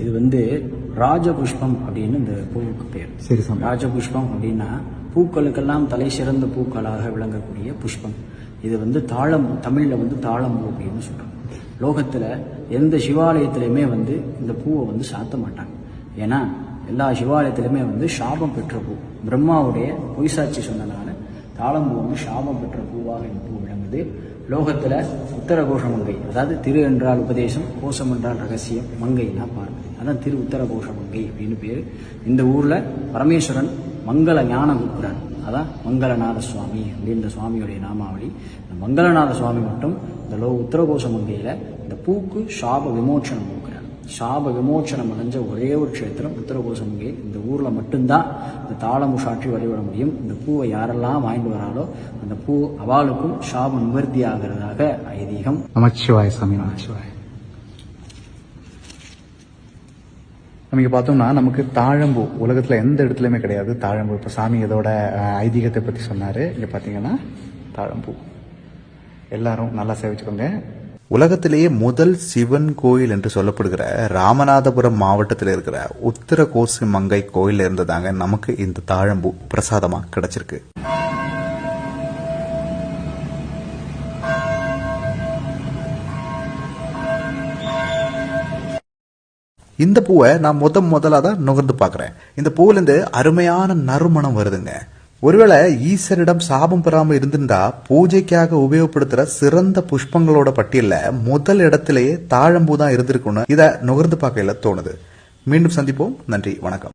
இது வந்து ராஜபுஷ்பம் அப்படின்னு இந்த பூவுக்கு பேர். சரி சாமி. ராஜபுஷ்பம் அப்படின்னா பூக்களுக்கெல்லாம் தலை சிறந்த பூக்களாக விளங்கக்கூடிய புஷ்பம். இது வந்து தமிழ்ல வந்து தாழம்பூ அப்படின்னு சொல்றாங்க. லோகத்துல எந்த சிவாலயத்திலுமே வந்து இந்த பூவை வந்து சாத்த மாட்டாங்க. ஏன்னா எல்லா சிவாலயத்திலுமே வந்து சாபம் பெற்ற பூ. பிரம்மாவுடைய பொய்சாட்சி சொன்னனால தாழம்பூ வந்து சாபம் பெற்ற பூவாக இந்த பூ விளங்குது. லோகத்துல உத்தர கோஷ மங்கை, அதாவது திரு என்றால் உபதேசம், கோஷம் என்றால் ரகசியம், மங்கைனா பார்வதி, அதான் திரு உத்தர கோஷ மங்கை அப்படின்னு பேரு. இந்த ஊர்ல பரமேஸ்வரன் மங்கள ஞான குப்புரன், அதான் மங்களநாத சுவாமி அப்படின்ற சுவாமியுடைய நாமாவளி. இந்த மங்களநாத சுவாமி மட்டும் இந்த உத்தரகோஷ மங்கையில இந்த பூக்கு சாப விமோச்சனம் கொடுக்கிறார். சாப விமோச்சனம் அடைஞ்ச ஒரே ஒரு க்ஷேத்திரம் உத்தரகோஷ மங்கை. இந்த ஊர்ல மட்டும்தான் இந்த தாளம்பு சாற்றி வழிபட முடியும். இந்த பூவை யாரெல்லாம் வாங்கிட்டு வராலோ அந்த பூ அவளுக்கும் சாப நிவர்த்தி ஆகிறதாக ஐதீகம். நமச்சிவாய சாமி, நமச்சிவாய. நம்ம இங்க பார்த்தோம்னா நமக்கு தாழம்பூ உலகத்துல எந்த இடத்துலயுமே கிடையாது. தாழம்பூ இப்ப சாமி இதோட ஐதீகத்தை பத்தி சொன்னாரு. இங்க பாத்தீங்கன்னா தாழம்பூ எல்லாரும் நல்லா சேவிச்சுக்கோங்க. உலகத்திலேயே முதல் சிவன் கோயில் என்று சொல்லப்படுகிற ராமநாதபுரம் மாவட்டத்தில் இருக்கிற உத்தர கோசி மங்கை கோயில் இருந்ததாங்க நமக்கு இந்த தாழம்பூ பிரசாதமா கிடைச்சிருக்கு. இந்த பூவை நான் முதலா தான் நுகர்ந்து பாக்குறேன். இந்த பூவில இருந்து அருமையான நறுமணம் வருதுங்க. ஒருவேளை ஈஸ்வரிடம் சாபம் பெறாம இருந்திருந்தா பூஜைக்காக உபயோகப்படுத்துற சிறந்த புஷ்பங்களோட பட்டியல்ல முதல் இடத்திலேயே தாழம்பூ தான் இருந்திருக்கும்னு இத நுகர்ந்து பார்க்கல தோணுது. மீண்டும் சந்திப்போம். நன்றி, வணக்கம்.